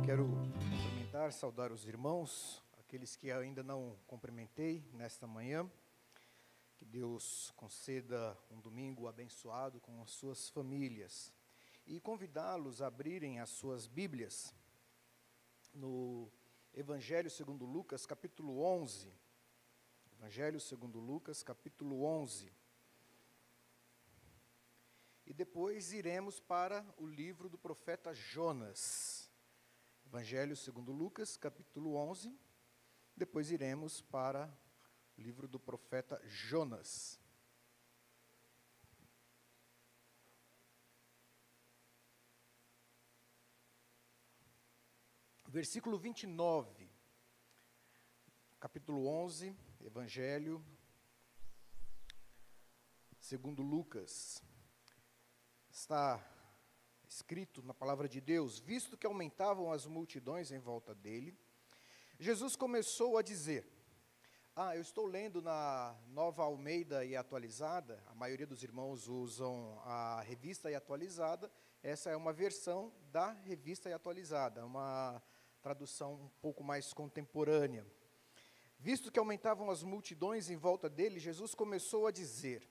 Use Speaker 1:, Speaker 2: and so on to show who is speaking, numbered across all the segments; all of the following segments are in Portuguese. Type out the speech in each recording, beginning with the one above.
Speaker 1: Quero cumprimentar, saudar os irmãos, aqueles que ainda não cumprimentei nesta manhã. Que Deus conceda um domingo abençoado com as suas famílias. E convidá-los a abrirem as suas Bíblias no Evangelho segundo Lucas, capítulo 11. Evangelho segundo Lucas, capítulo 11. E depois iremos para o livro do profeta Jonas. Evangelho segundo Lucas, capítulo 11. Depois iremos para o livro do profeta Jonas. Versículo 29. Capítulo 11, Evangelho segundo Lucas. Está escrito na palavra de Deus: visto que aumentavam as multidões em volta dele, Jesus começou a dizer... eu estou lendo na Nova Almeida e Atualizada. A maioria dos irmãos usam a Revista e Atualizada. Essa é uma versão da Revista e Atualizada, uma tradução um pouco mais contemporânea. Visto que aumentavam as multidões em volta dele, Jesus começou a dizer: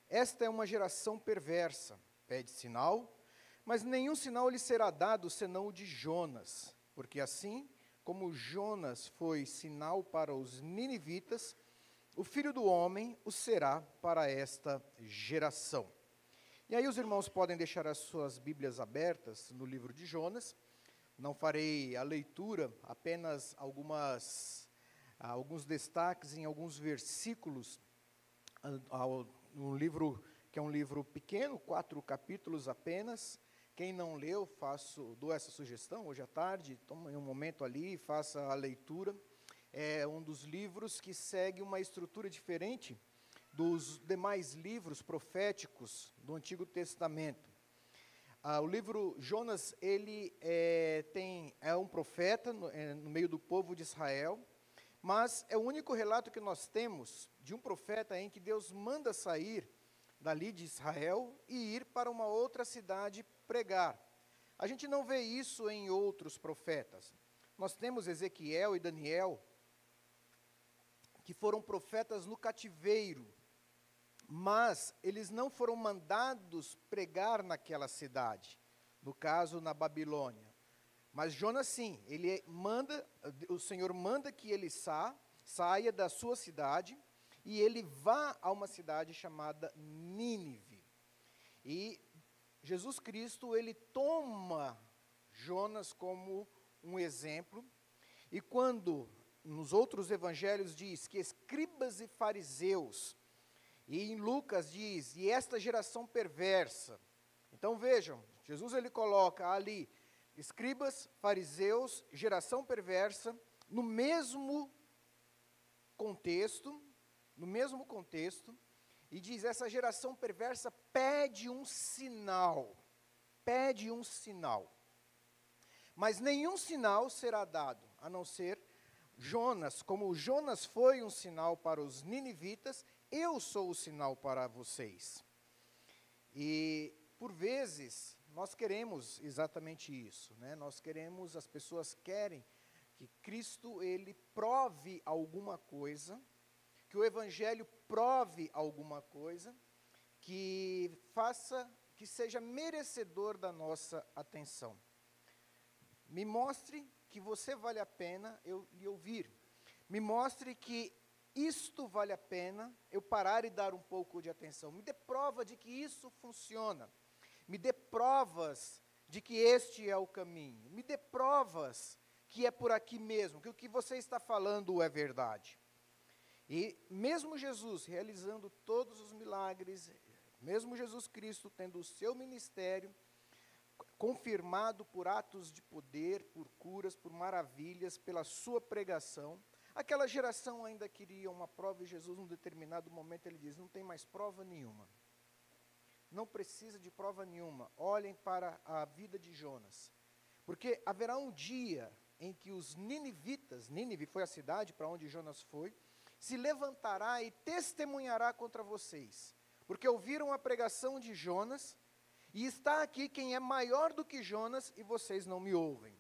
Speaker 1: esta é uma geração perversa, pede sinal, mas nenhum sinal lhe será dado senão o de Jonas, porque assim como Jonas foi sinal para os ninivitas, o Filho do Homem o será para esta geração. E aí os irmãos podem deixar as suas Bíblias abertas no livro de Jonas. Não farei a leitura, apenas alguns destaques em alguns versículos, no livro que é um livro pequeno, 4 capítulos apenas. Quem não leu, dou essa sugestão, hoje à tarde, tome um momento ali e faça a leitura. É um dos livros que segue uma estrutura diferente dos demais livros proféticos do Antigo Testamento. O livro Jonas, ele é um profeta no meio do povo de Israel, mas é o único relato que nós temos de um profeta em que Deus manda sair dali de Israel e ir para uma outra cidade pregar. A gente não vê isso em outros profetas. Nós temos Ezequiel e Daniel, que foram profetas no cativeiro, mas eles não foram mandados pregar naquela cidade, no caso na Babilônia. Mas Jonas sim, o Senhor manda que ele saia da sua cidade e ele vá a uma cidade chamada Nínive. E Jesus Cristo, ele toma Jonas como um exemplo, e quando nos outros evangelhos diz que escribas e fariseus, e em Lucas diz, e esta geração perversa, então vejam, Jesus ele coloca ali, escribas, fariseus, geração perversa, no mesmo contexto, e diz, essa geração perversa pede um sinal, mas nenhum sinal será dado, a não ser Jonas. Como Jonas foi um sinal para os ninivitas, eu sou o sinal para vocês. E, por vezes, nós queremos exatamente isso, né? As pessoas querem que Cristo, ele prove alguma coisa, que o Evangelho prove alguma coisa, que seja merecedor da nossa atenção. Me mostre que você vale a pena eu lhe ouvir. Me mostre que isto vale a pena eu parar e dar um pouco de atenção. Me dê prova de que isso funciona. Me dê provas de que este é o caminho. Me dê provas que é por aqui mesmo, que o que você está falando é verdade. E mesmo Jesus realizando todos os milagres, mesmo Jesus Cristo tendo o seu ministério confirmado por atos de poder, por curas, por maravilhas, pela sua pregação, aquela geração ainda queria uma prova, e Jesus, num determinado momento, ele diz, não tem mais prova nenhuma. Não precisa de prova nenhuma. Olhem para a vida de Jonas. Porque haverá um dia em que os ninivitas, Nínive foi a cidade para onde Jonas foi, se levantará e testemunhará contra vocês, porque ouviram a pregação de Jonas, e está aqui quem é maior do que Jonas, e vocês não me ouvem.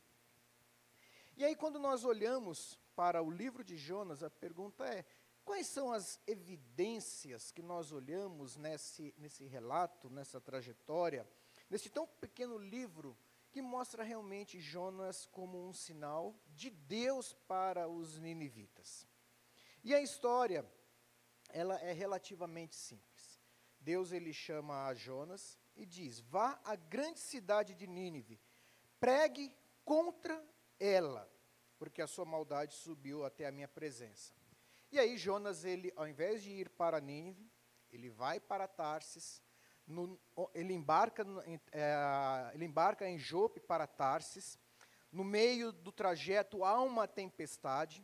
Speaker 1: E aí, quando nós olhamos para o livro de Jonas, a pergunta é: quais são as evidências que nós olhamos nesse relato, nessa trajetória, nesse tão pequeno livro, que mostra realmente Jonas como um sinal de Deus para os ninivitas? E a história, ela é relativamente simples. Deus, ele chama a Jonas e diz: vá à grande cidade de Nínive, pregue contra ela, porque a sua maldade subiu até a minha presença. E aí Jonas, ele, ao invés de ir para Nínive, ele vai para Tarsis, ele embarca em Jope para Tarsis. No meio do trajeto há uma tempestade.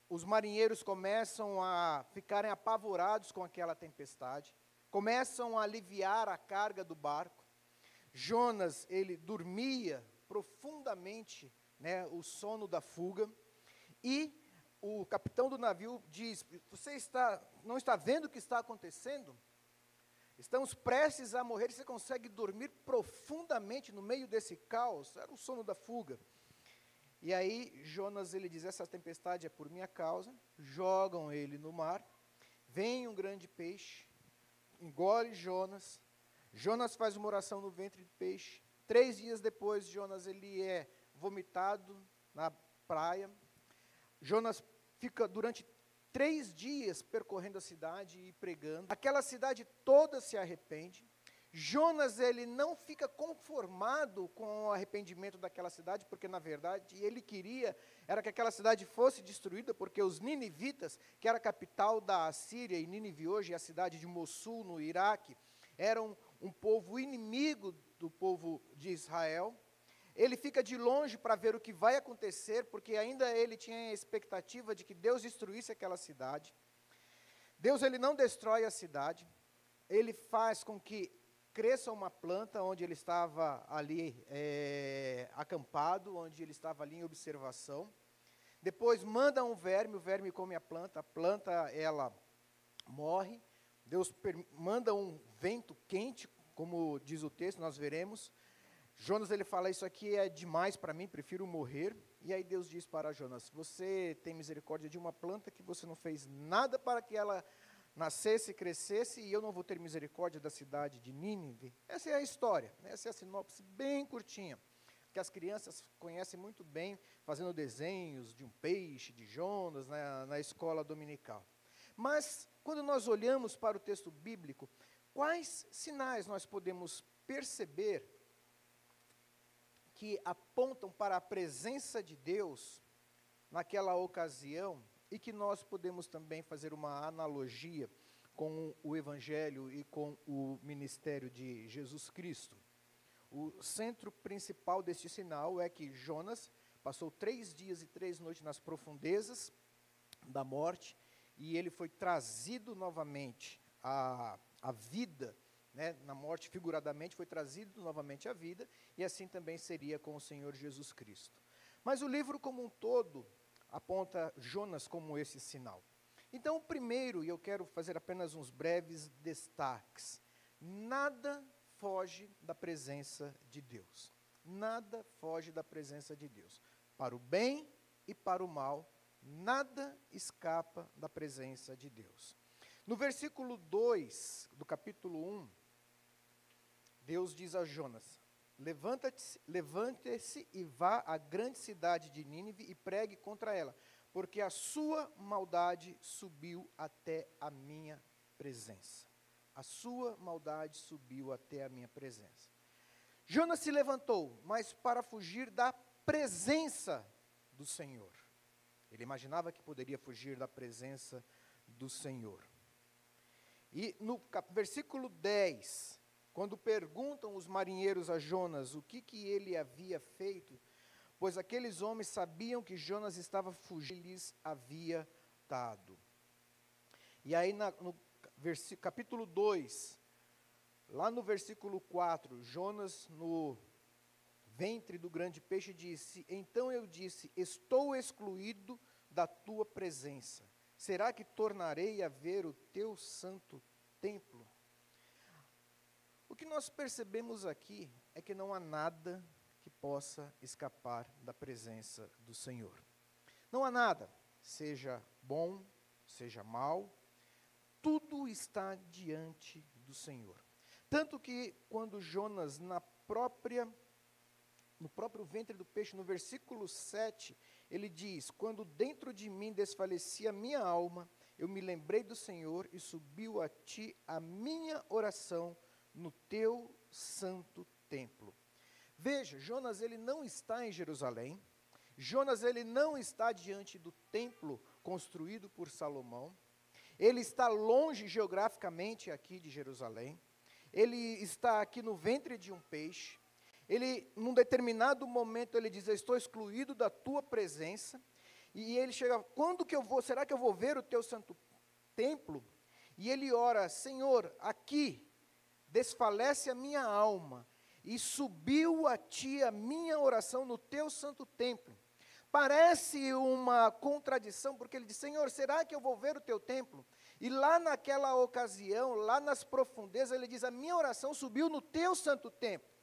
Speaker 1: Os marinheiros começam a ficarem apavorados com aquela tempestade, começam a aliviar a carga do barco. Jonas, ele dormia profundamente, o sono da fuga, e o capitão do navio diz: você não está vendo o que está acontecendo? Estamos prestes a morrer, você consegue dormir profundamente no meio desse caos? Era o sono da fuga. E aí Jonas, ele diz: essa tempestade é por minha causa. Jogam ele no mar, vem um grande peixe, engole Jonas. Jonas faz uma oração no ventre do peixe. 3 dias depois, Jonas, ele é vomitado na praia. Jonas fica durante 3 dias percorrendo a cidade e pregando. Aquela cidade toda se arrepende. Jonas, ele não fica conformado com o arrependimento daquela cidade, porque na verdade ele queria era que aquela cidade fosse destruída, porque os ninivitas, que era a capital da Assíria, e Nínive hoje é a cidade de Mossul, no Iraque, eram um povo inimigo do povo de Israel. Ele fica de longe para ver o que vai acontecer, porque ainda ele tinha a expectativa de que Deus destruísse aquela cidade. Deus, ele não destrói a cidade, ele faz com que cresça uma planta onde ele estava ali acampado, onde ele estava ali em observação. Depois manda um verme, o verme come a planta ela morre. Deus manda um vento quente, como diz o texto, nós veremos. Jonas, ele fala: isso aqui é demais para mim, prefiro morrer. E aí Deus diz para Jonas: você tem misericórdia de uma planta que você não fez nada para que ela nascesse e crescesse, e eu não vou ter misericórdia da cidade de Nínive? Essa é a história, essa é a sinopse bem curtinha, que as crianças conhecem muito bem, fazendo desenhos de um peixe, de Jonas, na escola dominical. Mas, quando nós olhamos para o texto bíblico, quais sinais nós podemos perceber que apontam para a presença de Deus naquela ocasião, e que nós podemos também fazer uma analogia com o Evangelho e com o ministério de Jesus Cristo? O centro principal deste sinal é que Jonas passou 3 dias e 3 noites nas profundezas da morte, e ele foi trazido novamente à vida, na morte figuradamente, foi trazido novamente à vida, e assim também seria com o Senhor Jesus Cristo. Mas o livro como um todo aponta Jonas como esse sinal. Então, o primeiro, e eu quero fazer apenas uns breves destaques: nada foge da presença de Deus. Nada foge da presença de Deus. Para o bem e para o mal, nada escapa da presença de Deus. No versículo 2 do capítulo 1, Deus diz a Jonas: levante-se e vá à grande cidade de Nínive e pregue contra ela, porque a sua maldade subiu até a minha presença. A sua maldade subiu até a minha presença. Jonas se levantou, mas para fugir da presença do Senhor. Ele imaginava que poderia fugir da presença do Senhor. E no versículo 10, quando perguntam os marinheiros a Jonas o que ele havia feito, pois aqueles homens sabiam que Jonas estava fugindo, lhes havia dado. E aí no capítulo 2, lá no versículo 4, Jonas, no ventre do grande peixe, disse: então eu disse, estou excluído da tua presença. Será que tornarei a ver o teu santo templo? O que nós percebemos aqui é que não há nada que possa escapar da presença do Senhor. Não há nada, seja bom, seja mal, tudo está diante do Senhor. Tanto que quando Jonas, no próprio ventre do peixe, no versículo 7, ele diz: quando dentro de mim desfalecia a minha alma, eu me lembrei do Senhor e subiu a ti a minha oração no teu santo templo. Veja, Jonas ele não está em Jerusalém, Jonas ele não está diante do templo construído por Salomão, ele está longe geograficamente aqui de Jerusalém, ele está aqui no ventre de um peixe, ele, num determinado momento, ele diz: eu estou excluído da tua presença, e ele chega: quando que eu vou, será que eu vou ver o teu santo templo? E ele ora: Senhor, aqui desfalece a minha alma, e subiu a ti a minha oração no teu santo templo. Parece uma contradição, porque ele diz: Senhor, será que eu vou ver o teu templo? E lá naquela ocasião, lá nas profundezas, ele diz: a minha oração subiu no teu santo templo.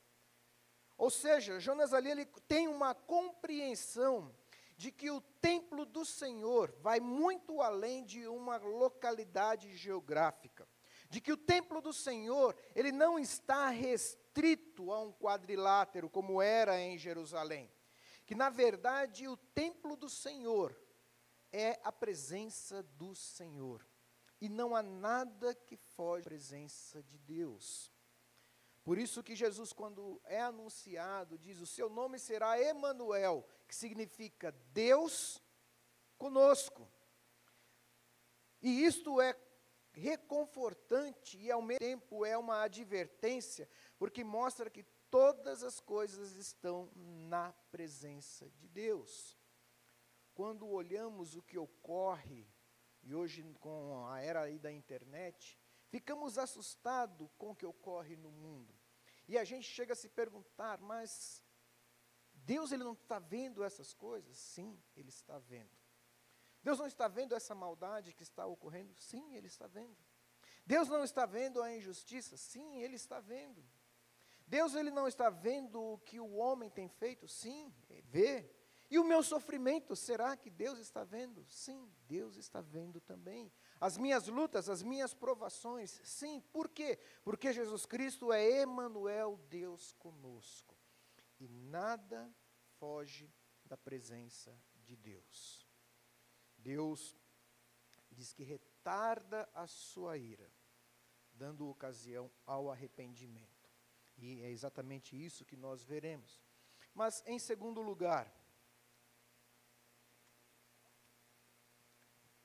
Speaker 1: Ou seja, Jonas ali ele tem uma compreensão de que o templo do Senhor vai muito além de uma localidade geográfica. De que o templo do Senhor, ele não está restrito a um quadrilátero, como era em Jerusalém. Que, na verdade, o templo do Senhor é a presença do Senhor. E não há nada que foge da presença de Deus. Por isso que Jesus, quando é anunciado, diz: o seu nome será Emanuel, que significa Deus conosco. E isto é reconfortante e ao mesmo tempo é uma advertência, porque mostra que todas as coisas estão na presença de Deus. Quando olhamos o que ocorre, e hoje com a era aí da internet, ficamos assustados com o que ocorre no mundo. E a gente chega a se perguntar: mas Deus ele não está vendo essas coisas? Sim, Ele está vendo. Deus não está vendo essa maldade que está ocorrendo? Sim, Ele está vendo. Deus não está vendo a injustiça? Sim, Ele está vendo. Deus ele não está vendo o que o homem tem feito? Sim, vê. E o meu sofrimento, será que Deus está vendo? Sim, Deus está vendo também. As minhas lutas, as minhas provações, sim. Por quê? Porque Jesus Cristo é Emanuel, Deus conosco. E nada foge da presença de Deus. Deus diz que retarda a sua ira, dando ocasião ao arrependimento. E é exatamente isso que nós veremos. Mas, em segundo lugar,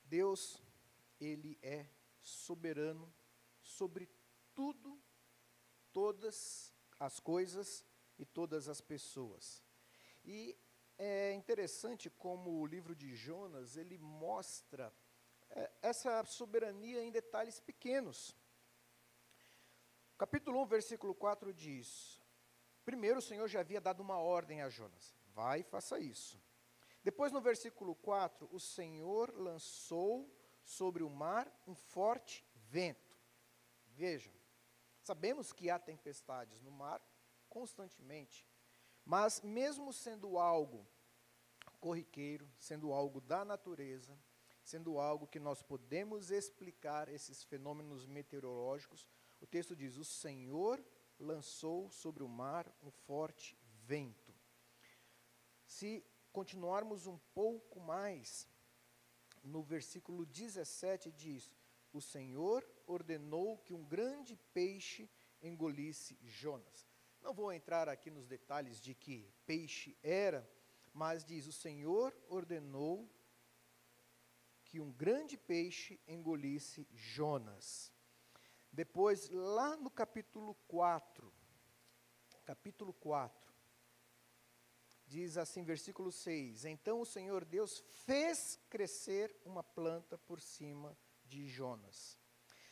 Speaker 1: Deus, Ele é soberano sobre tudo, todas as coisas e todas as pessoas. E é interessante como o livro de Jonas, ele mostra essa soberania em detalhes pequenos. Capítulo 1, versículo 4 diz: primeiro o Senhor já havia dado uma ordem a Jonas: vai e faça isso. Depois no versículo 4, o Senhor lançou sobre o mar um forte vento. Vejam, sabemos que há tempestades no mar constantemente, mas mesmo sendo algo corriqueiro, sendo algo da natureza, sendo algo que nós podemos explicar esses fenômenos meteorológicos, o texto diz: o Senhor lançou sobre o mar um forte vento. Se continuarmos um pouco mais, no versículo 17 diz: o Senhor ordenou que um grande peixe engolisse Jonas. Não vou entrar aqui nos detalhes de que peixe era, mas diz: o Senhor ordenou que um grande peixe engolisse Jonas. Depois, lá no capítulo 4, diz assim, versículo 6, então o Senhor Deus fez crescer uma planta por cima de Jonas.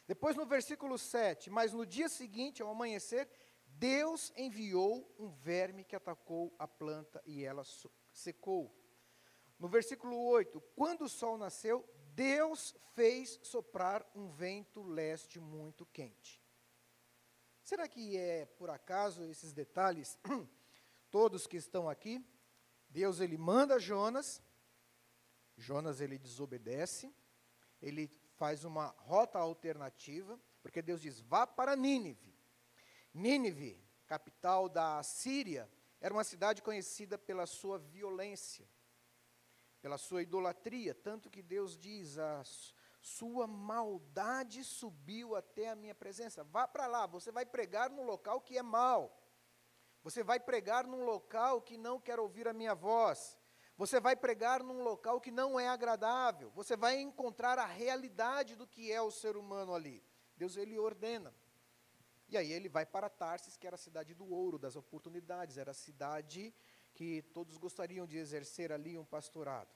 Speaker 1: Depois no versículo 7, mas no dia seguinte, ao amanhecer, Deus enviou um verme que atacou a planta e ela secou. No versículo 8, quando o sol nasceu, Deus fez soprar um vento leste muito quente. Será que é por acaso esses detalhes todos que estão aqui, Deus ele manda Jonas, Jonas ele desobedece, ele faz uma rota alternativa, porque Deus diz, vá para Nínive. Nínive, capital da Síria, era uma cidade conhecida pela sua violência, pela sua idolatria, tanto que Deus diz, a sua maldade subiu até a minha presença. Vá para lá, você vai pregar num local que é mau. Você vai pregar num local que não quer ouvir a minha voz. Você vai pregar num local que não é agradável. Você vai encontrar a realidade do que é o ser humano ali. Deus, ele ordena. E aí ele vai para Tarsis, que era a cidade do ouro, das oportunidades. Era a cidade que todos gostariam de exercer ali um pastorado.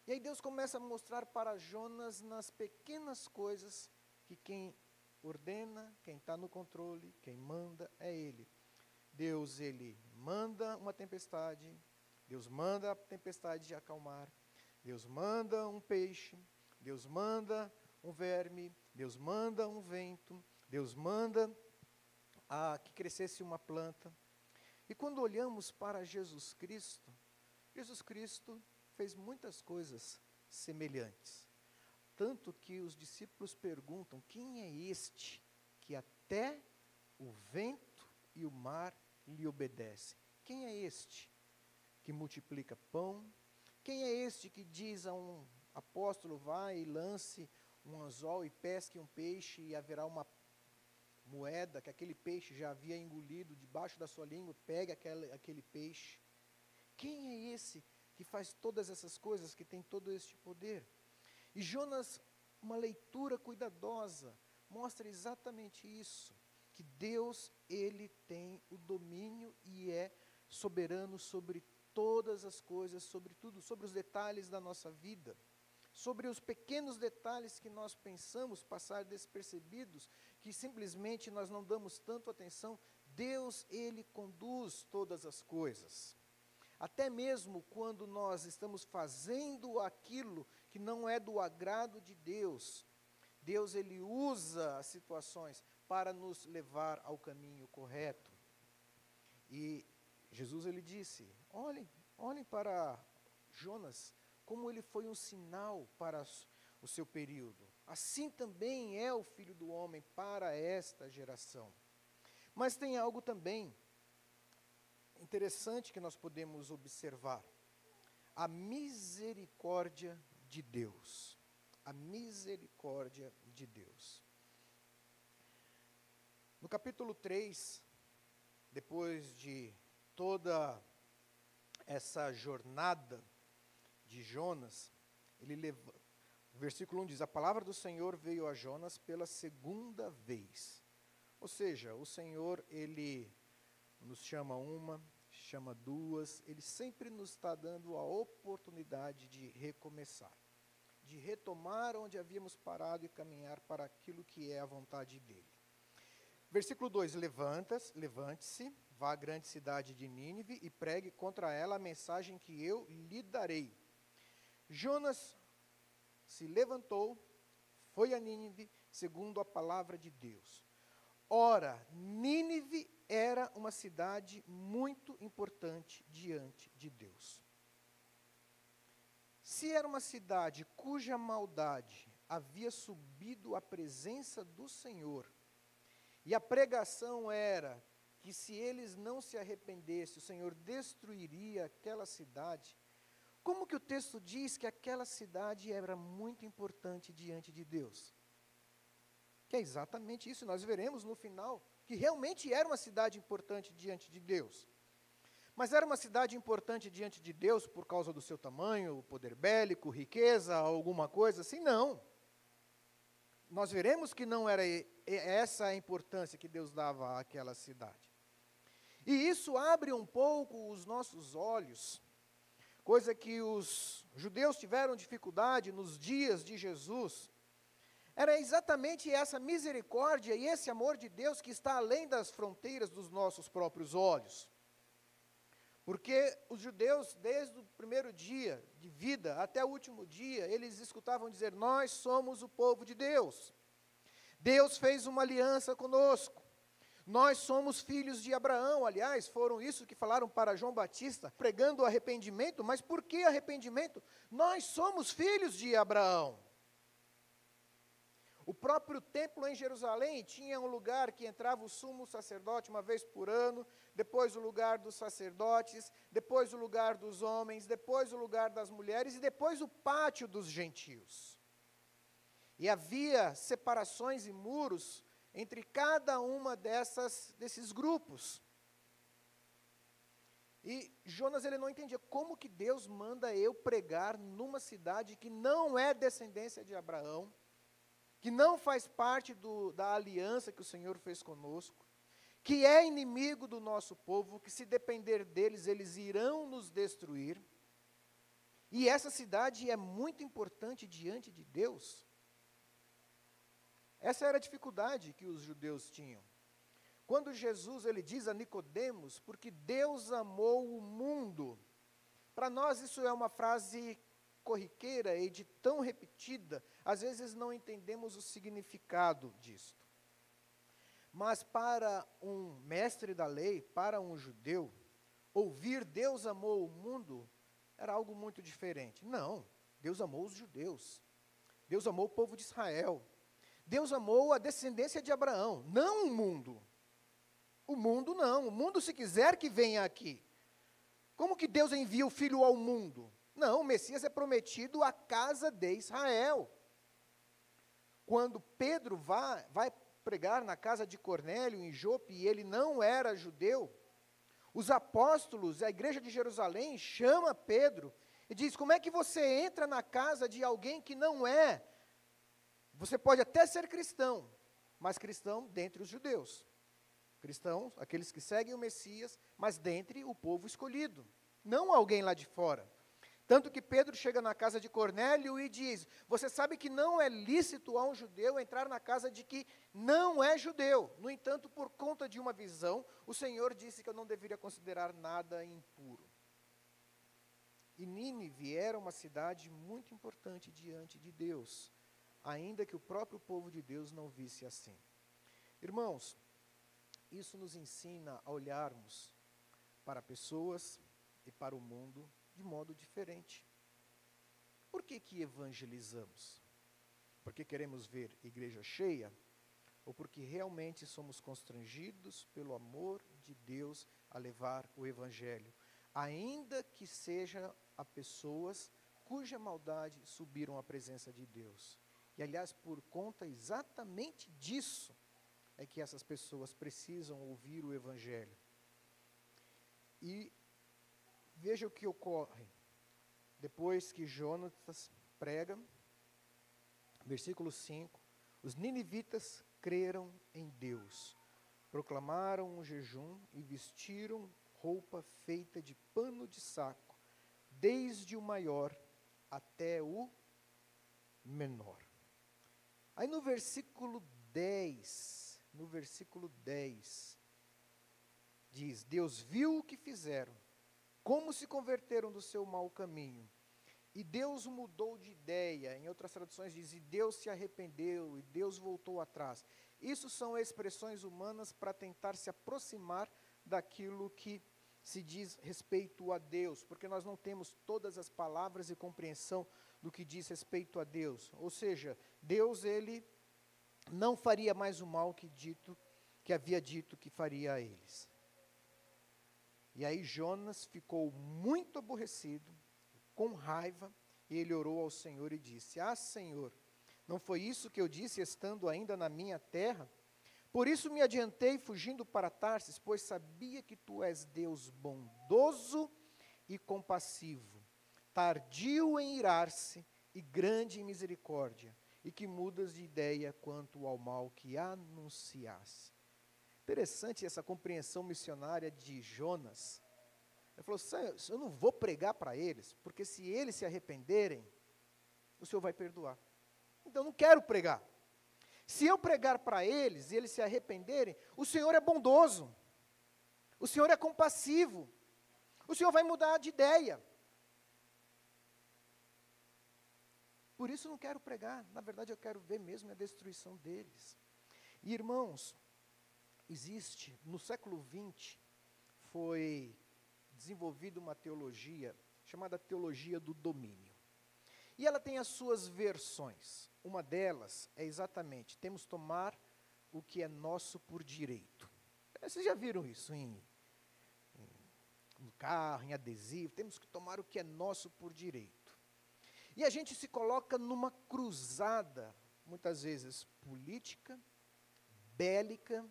Speaker 1: E aí Deus começa a mostrar para Jonas nas pequenas coisas que quem ordena, quem está no controle, quem manda é Ele. Deus, ele manda uma tempestade, Deus manda a tempestade acalmar, Deus manda um peixe, Deus manda um verme, Deus manda um vento, Deus manda que crescesse uma planta. E quando olhamos para Jesus Cristo fez muitas coisas semelhantes. Tanto que os discípulos perguntam, quem é este que até o vento e o mar lhe obedece? Quem é este que multiplica pão? Quem é este que diz a um apóstolo, vai e lance um anzol e pesque um peixe e haverá uma moeda que aquele peixe já havia engolido debaixo da sua língua, pegue aquele peixe? Quem é esse que faz todas essas coisas, que tem todo este poder? E Jonas, uma leitura cuidadosa, mostra exatamente isso. Que Deus, ele tem o domínio e é soberano sobre todas as coisas, sobre tudo, sobre os detalhes da nossa vida, sobre os pequenos detalhes que nós pensamos passar despercebidos, que simplesmente nós não damos tanto atenção. Deus, ele conduz todas as coisas. Até mesmo quando nós estamos fazendo aquilo que não é do agrado de Deus, Deus, ele usa as situações para nos levar ao caminho correto. E Jesus, ele disse, olhem para Jonas, como ele foi um sinal para o seu período. Assim também é o Filho do Homem para esta geração. Mas tem algo também interessante que nós podemos observar. A misericórdia de Deus. A misericórdia de Deus. No capítulo 3, depois de toda essa jornada de Jonas, o versículo 1 diz, a palavra do Senhor veio a Jonas pela segunda vez. Ou seja, o Senhor, ele nos chama uma, chama duas, ele sempre nos está dando a oportunidade de recomeçar, de retomar onde havíamos parado e caminhar para aquilo que é a vontade dele. Versículo 2, levante-se, vá à grande cidade de Nínive e pregue contra ela a mensagem que eu lhe darei. Jonas se levantou, foi a Nínive, segundo a palavra de Deus. Ora, Nínive era uma cidade muito importante diante de Deus. Se era uma cidade cuja maldade havia subido à presença do Senhor, e a pregação era que se eles não se arrependessem, o Senhor destruiria aquela cidade, como que o texto diz que aquela cidade era muito importante diante de Deus? Que é exatamente isso, nós veremos no final, que realmente era uma cidade importante diante de Deus. Mas era uma cidade importante diante de Deus por causa do seu tamanho, poder bélico, riqueza, alguma coisa assim? Não. Nós veremos que não era essa a importância que Deus dava àquela cidade. E isso abre um pouco os nossos olhos, coisa que os judeus tiveram dificuldade nos dias de Jesus. Era exatamente essa misericórdia e esse amor de Deus que está além das fronteiras dos nossos próprios olhos. Porque os judeus, desde o primeiro dia de vida até o último dia, eles escutavam dizer, nós somos o povo de Deus. Deus fez uma aliança conosco. Nós somos filhos de Abraão. Aliás, foram isso que falaram para João Batista, pregando o arrependimento. Mas por que arrependimento? Nós somos filhos de Abraão. O próprio templo em Jerusalém tinha um lugar que entrava o sumo sacerdote uma vez por ano, depois o lugar dos sacerdotes, depois o lugar dos homens, depois o lugar das mulheres e depois o pátio dos gentios. E havia separações e muros entre cada uma desses grupos. E Jonas, ele não entendia como que Deus manda eu pregar numa cidade que não é descendência de Abraão, que não faz parte da aliança que o Senhor fez conosco, que é inimigo do nosso povo, que se depender deles, eles irão nos destruir. E essa cidade é muito importante diante de Deus. Essa era a dificuldade que os judeus tinham. Quando Jesus, ele diz a Nicodemos, porque Deus amou o mundo. Para nós isso é uma frase corriqueira e de tão repetida, às vezes não entendemos o significado disto. Mas para um mestre da lei, para um judeu, ouvir Deus amou o mundo era algo muito diferente. Não, Deus amou os judeus. Deus amou o povo de Israel. Deus amou a descendência de Abraão, não o mundo. O mundo não, o mundo se quiser que venha aqui. Como que Deus envia o Filho ao mundo? Não, o Messias é prometido à casa de Israel. Quando Pedro vai pregar na casa de Cornélio, em Jope, e ele não era judeu, os apóstolos, a igreja de Jerusalém, chama Pedro e diz, como é que você entra na casa de alguém que não é? Você pode até ser cristão, mas cristão dentre os judeus. Cristãos, aqueles que seguem o Messias, mas dentre o povo escolhido, não alguém lá de fora. Tanto que Pedro chega na casa de Cornélio e diz, você sabe que não é lícito a um judeu entrar na casa de que não é judeu. No entanto, por conta de uma visão, o Senhor disse que eu não deveria considerar nada impuro. E Nínive era uma cidade muito importante diante de Deus, ainda que o próprio povo de Deus não visse assim. Irmãos, isso nos ensina a olharmos para pessoas e para o mundo de modo diferente. Por que evangelizamos? Porque queremos ver igreja cheia? Ou porque realmente somos constrangidos pelo amor de Deus a levar o evangelho? Ainda que seja a pessoas cuja maldade subiram à presença de Deus. E aliás, por conta exatamente disso, é que essas pessoas precisam ouvir o evangelho. E veja o que ocorre. Depois que Jonas prega, versículo 5, os ninivitas creram em Deus, proclamaram um jejum e vestiram roupa feita de pano de saco, desde o maior até o menor. Aí no versículo 10, diz, Deus viu o que fizeram, como se converteram do seu mau caminho, e Deus mudou de ideia. Em outras traduções diz, e Deus se arrependeu, e Deus voltou atrás. Isso são expressões humanas para tentar se aproximar daquilo que se diz respeito a Deus, porque nós não temos todas as palavras e compreensão do que diz respeito a Deus. Ou seja, Deus, ele não faria mais o mal que havia dito que faria a eles. E aí Jonas ficou muito aborrecido, com raiva, e ele orou ao Senhor e disse, Senhor, não foi isso que eu disse estando ainda na minha terra? Por isso me adiantei fugindo para Tarsis, pois sabia que tu és Deus bondoso e compassivo, tardio em irar-se e grande em misericórdia, e que mudas de ideia quanto ao mal que anunciasse. Interessante essa compreensão missionária de Jonas. Ele falou, eu não vou pregar para eles, porque se eles se arrependerem, o Senhor vai perdoar. Então eu não quero pregar. Se eu pregar para eles e eles se arrependerem, o Senhor é bondoso, o Senhor é compassivo, o Senhor vai mudar de ideia. Por isso eu não quero pregar, na verdade eu quero ver mesmo a destruição deles. E irmãos, existe, no século XX, foi desenvolvida uma teologia chamada teologia do domínio. E ela tem as suas versões. Uma delas é exatamente, temos que tomar o que é nosso por direito. Vocês já viram isso no carro, em adesivo? Temos que tomar o que é nosso por direito. E a gente se coloca numa cruzada, muitas vezes política, bélica,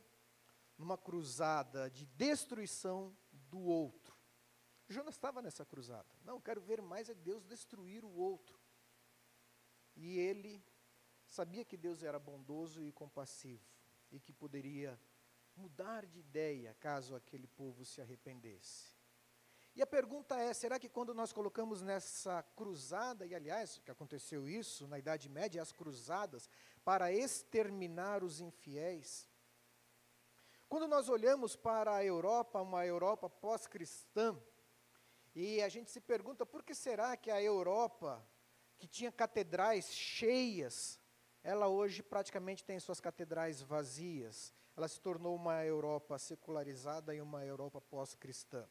Speaker 1: numa cruzada de destruição do outro. Jonas estava nessa cruzada. Não, quero ver mais é Deus destruir o outro. E ele sabia que Deus era bondoso e compassivo, e que poderia mudar de ideia caso aquele povo se arrependesse. E a pergunta é, será que quando nós colocamos nessa cruzada, e aliás, que aconteceu isso na Idade Média, as cruzadas para exterminar os infiéis, quando nós olhamos para a Europa, uma Europa pós-cristã, e a gente se pergunta, por que será que a Europa, que tinha catedrais cheias, ela hoje praticamente tem suas catedrais vazias? Ela se tornou uma Europa secularizada e uma Europa pós-cristã.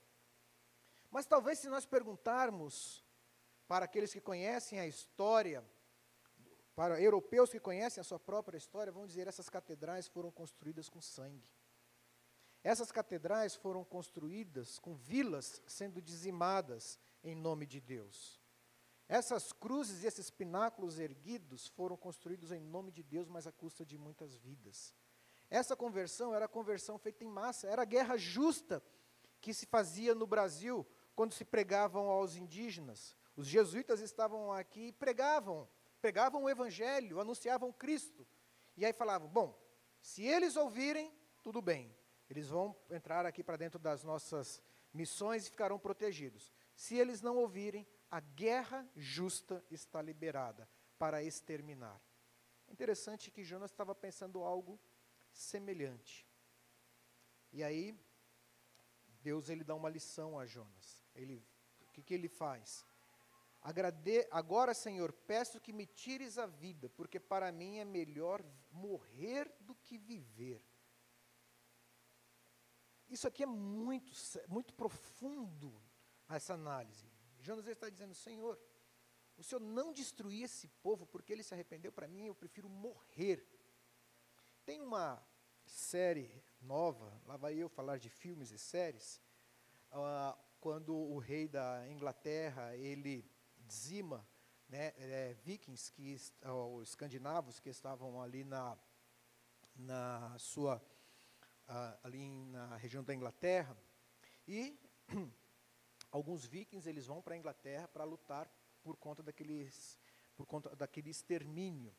Speaker 1: Mas talvez se nós perguntarmos para aqueles que conhecem a história, para europeus que conhecem a sua própria história, vão dizer, essas catedrais foram construídas com sangue. Essas catedrais foram construídas com vilas sendo dizimadas em nome de Deus. Essas cruzes e esses pináculos erguidos foram construídos em nome de Deus, mas à custa de muitas vidas. Essa conversão era a conversão feita em massa, era a guerra justa que se fazia no Brasil quando se pregavam aos indígenas. Os jesuítas estavam aqui e pregavam o evangelho, anunciavam Cristo. E aí falavam, bom, se eles ouvirem, tudo bem. Eles vão entrar aqui para dentro das nossas missões e ficarão protegidos. Se eles não ouvirem, a guerra justa está liberada para exterminar. É interessante que Jonas estava pensando algo semelhante. E aí, Deus ele dá uma lição a Jonas. O que ele faz? Agora, Senhor, peço que me tires a vida, porque para mim é melhor morrer do que viver. Isso aqui é muito profundo, essa análise. Jonas está dizendo, Senhor, o Senhor não destruir esse povo porque ele se arrependeu, para mim eu prefiro morrer. Tem uma série nova, lá vai eu falar de filmes e séries, quando o rei da Inglaterra, ele dizima, né, vikings, ou escandinavos que estavam ali ali na região da Inglaterra, e alguns vikings eles vão para a Inglaterra para lutar por conta daquele extermínio.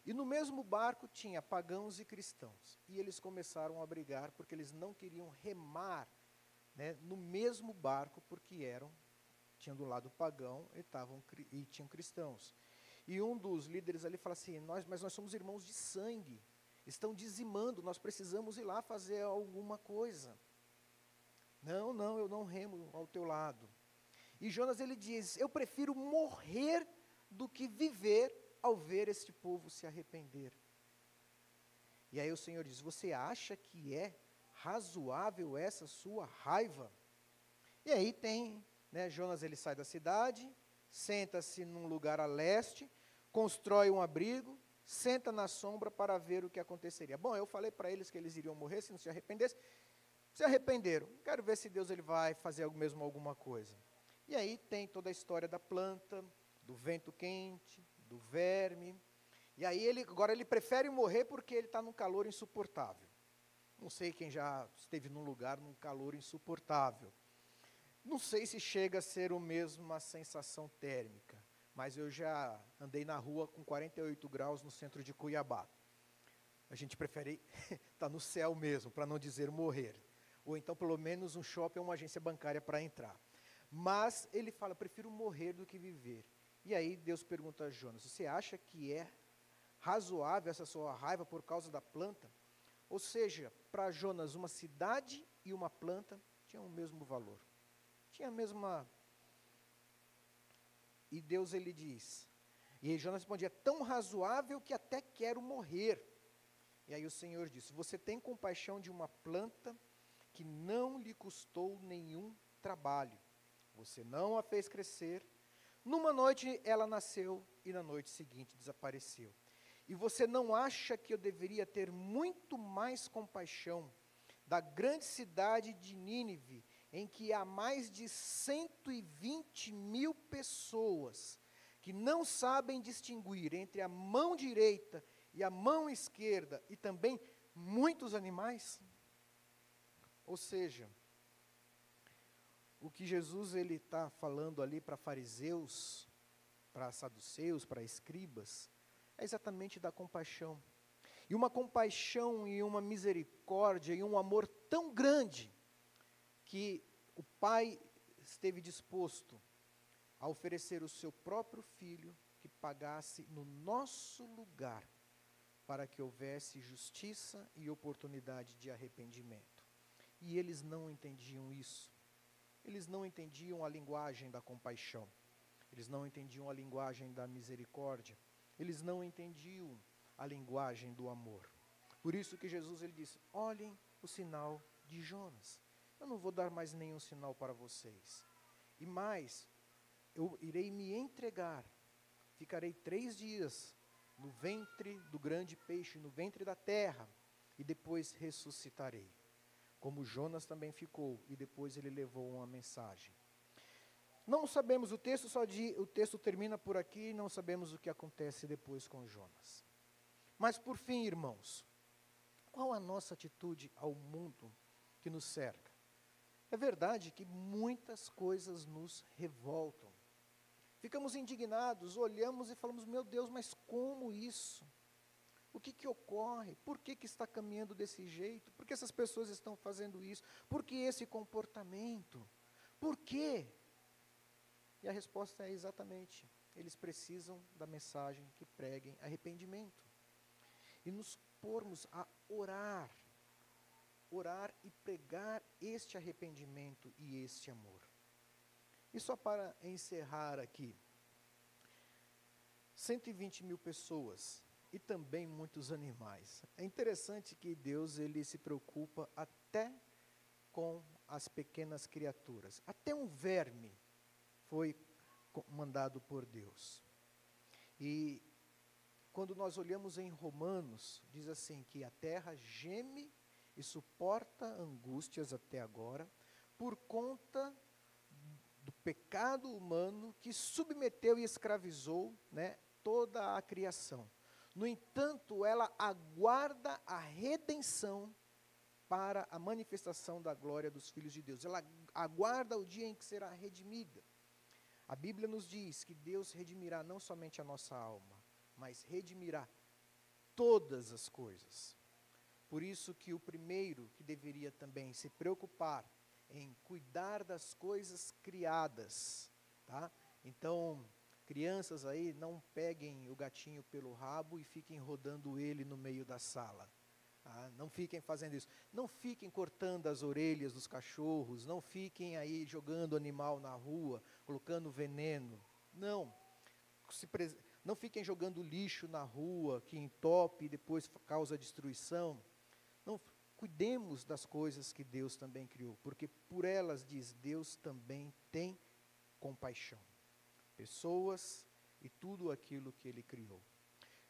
Speaker 1: E no mesmo barco tinha pagãos e cristãos. E eles começaram a brigar porque eles não queriam remar, né, no mesmo barco, porque tinham do lado pagão e tinham cristãos. E um dos líderes ali fala assim, mas nós somos irmãos de sangue, estão dizimando, nós precisamos ir lá fazer alguma coisa. Não, eu não remo ao teu lado. E Jonas ele diz, eu prefiro morrer do que viver ao ver este povo se arrepender. E aí o Senhor diz, você acha que é razoável essa sua raiva? E aí né, Jonas ele sai da cidade, senta-se num lugar a leste, constrói um abrigo, senta na sombra para ver o que aconteceria. Bom, eu falei para eles que eles iriam morrer se não se arrependessem. Se arrependeram. Quero ver se Deus ele vai fazer mesmo alguma coisa. E aí tem toda a história da planta, do vento quente, do verme. E aí agora ele prefere morrer porque ele está num calor insuportável. Não sei quem já esteve num lugar num calor insuportável. Não sei se chega a ser o mesmo a sensação térmica, mas eu já andei na rua com 48 graus no centro de Cuiabá. A gente prefere estar no céu mesmo, para não dizer morrer. Ou então, pelo menos, um shopping ou uma agência bancária para entrar. Mas ele fala, prefiro morrer do que viver. E aí Deus pergunta a Jonas, você acha que é razoável essa sua raiva por causa da planta? Ou seja, para Jonas, uma cidade e uma planta tinham o mesmo valor. Tinha a mesma... E Deus ele diz, e Jonas respondia, tão razoável que até quero morrer. E aí o Senhor disse: você tem compaixão de uma planta que não lhe custou nenhum trabalho. Você não a fez crescer. Numa noite ela nasceu e na noite seguinte desapareceu. E você não acha que eu deveria ter muito mais compaixão da grande cidade de Nínive, em que há mais de 120.000 pessoas que não sabem distinguir entre a mão direita e a mão esquerda, e também muitos animais? Ou seja, o que Jesus está falando ali para fariseus, para saduceus, para escribas, é exatamente da compaixão. E uma compaixão e uma misericórdia e um amor tão grande que o Pai esteve disposto a oferecer o seu próprio Filho que pagasse no nosso lugar para que houvesse justiça e oportunidade de arrependimento. E eles não entendiam isso. Eles não entendiam a linguagem da compaixão. Eles não entendiam a linguagem da misericórdia. Eles não entendiam a linguagem do amor. Por isso que Jesus ele disse: olhem o sinal de Jonas. Eu não vou dar mais nenhum sinal para vocês. E mais, eu irei me entregar. Ficarei 3 dias no ventre do grande peixe, no ventre da terra, e depois ressuscitarei. Como Jonas também ficou, e depois ele levou uma mensagem. Não sabemos, o texto termina por aqui, não sabemos o que acontece depois com Jonas. Mas por fim, irmãos, qual a nossa atitude ao mundo que nos cerca? É verdade que muitas coisas nos revoltam. Ficamos indignados, olhamos e falamos: meu Deus, mas como isso? O que ocorre? Por que está caminhando desse jeito? Por que essas pessoas estão fazendo isso? Por que esse comportamento? Por quê? E a resposta é exatamente: eles precisam da mensagem que preguem arrependimento. E nos pormos a orar e pregar este arrependimento e este amor. E só para encerrar aqui, 120.000 pessoas e também muitos animais. É interessante que Deus ele se preocupa até com as pequenas criaturas. Até um verme foi mandado por Deus. E quando nós olhamos em Romanos, diz assim que a terra geme e suporta angústias até agora, por conta do pecado humano que submeteu e escravizou, né, toda a criação. No entanto, ela aguarda a redenção para a manifestação da glória dos filhos de Deus. Ela aguarda o dia em que será redimida. A Bíblia nos diz que Deus redimirá não somente a nossa alma, mas redimirá todas as coisas. Por isso que o primeiro que deveria também se preocupar em cuidar das coisas criadas, tá? Então, crianças aí, não peguem o gatinho pelo rabo e fiquem rodando ele no meio da sala. Ah, não fiquem fazendo isso. Não fiquem cortando as orelhas dos cachorros. Não fiquem aí jogando animal na rua, colocando veneno. Não. Não fiquem jogando lixo na rua, que entope e depois causa destruição. Não. Cuidemos das coisas que Deus também criou, porque por elas, diz Deus, também tem compaixão. Pessoas e tudo aquilo que Ele criou.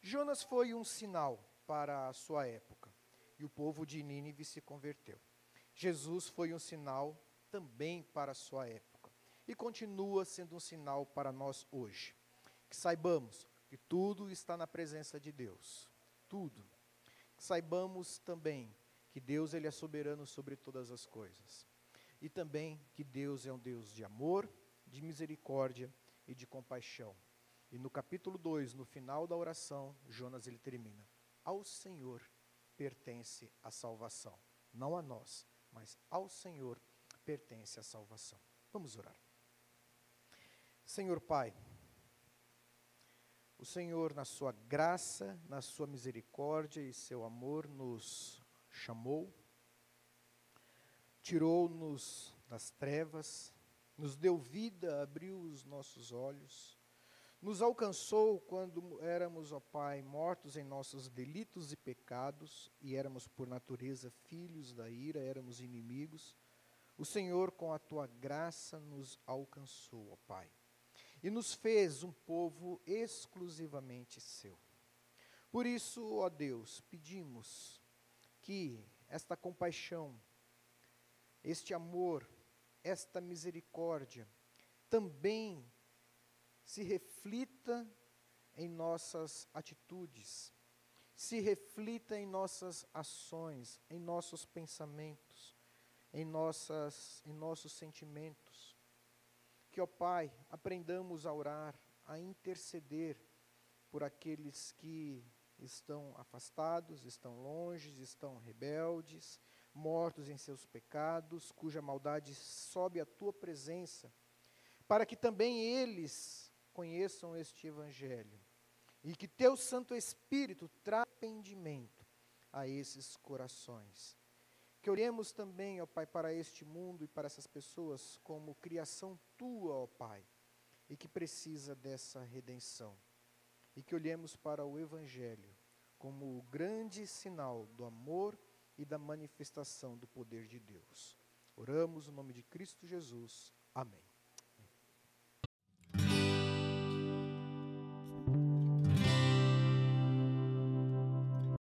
Speaker 1: Jonas foi um sinal para a sua época. E o povo de Nínive se converteu. Jesus foi um sinal também para a sua época. E continua sendo um sinal para nós hoje. Que saibamos que tudo está na presença de Deus. Tudo. Que saibamos também que Deus ele é soberano sobre todas as coisas. E também que Deus é um Deus de amor, de misericórdia e de compaixão. E no capítulo 2, no final da oração, Jonas ele termina: ao Senhor pertence a salvação. Não a nós, mas ao Senhor pertence a salvação. Vamos orar. Senhor Pai, o Senhor na sua graça, na sua misericórdia e seu amor nos chamou, tirou-nos das trevas, nos deu vida, abriu os nossos olhos, Nos alcançou quando éramos, ó Pai, mortos em nossos delitos e pecados, e éramos por natureza filhos da ira, éramos inimigos. O Senhor, com a tua graça, nos alcançou, ó Pai, e nos fez um povo exclusivamente seu. Por isso, ó Deus, pedimos que esta compaixão, este amor, esta misericórdia, também se reflita em nossas atitudes, se reflita em nossas ações, em nossos pensamentos, em nossos sentimentos. Que, ó Pai, aprendamos a orar, a interceder por aqueles que estão afastados, estão longe, estão rebeldes, mortos em seus pecados, cuja maldade sobe à tua presença, para que também eles conheçam este Evangelho, e que teu Santo Espírito traga arrependimento a esses corações. Que olhemos também, ó Pai, para este mundo e para essas pessoas como criação tua, ó Pai, e que precisa dessa redenção. E que olhemos para o Evangelho como o grande sinal do amor e da manifestação do poder de Deus. Oramos no nome de Cristo Jesus. Amém.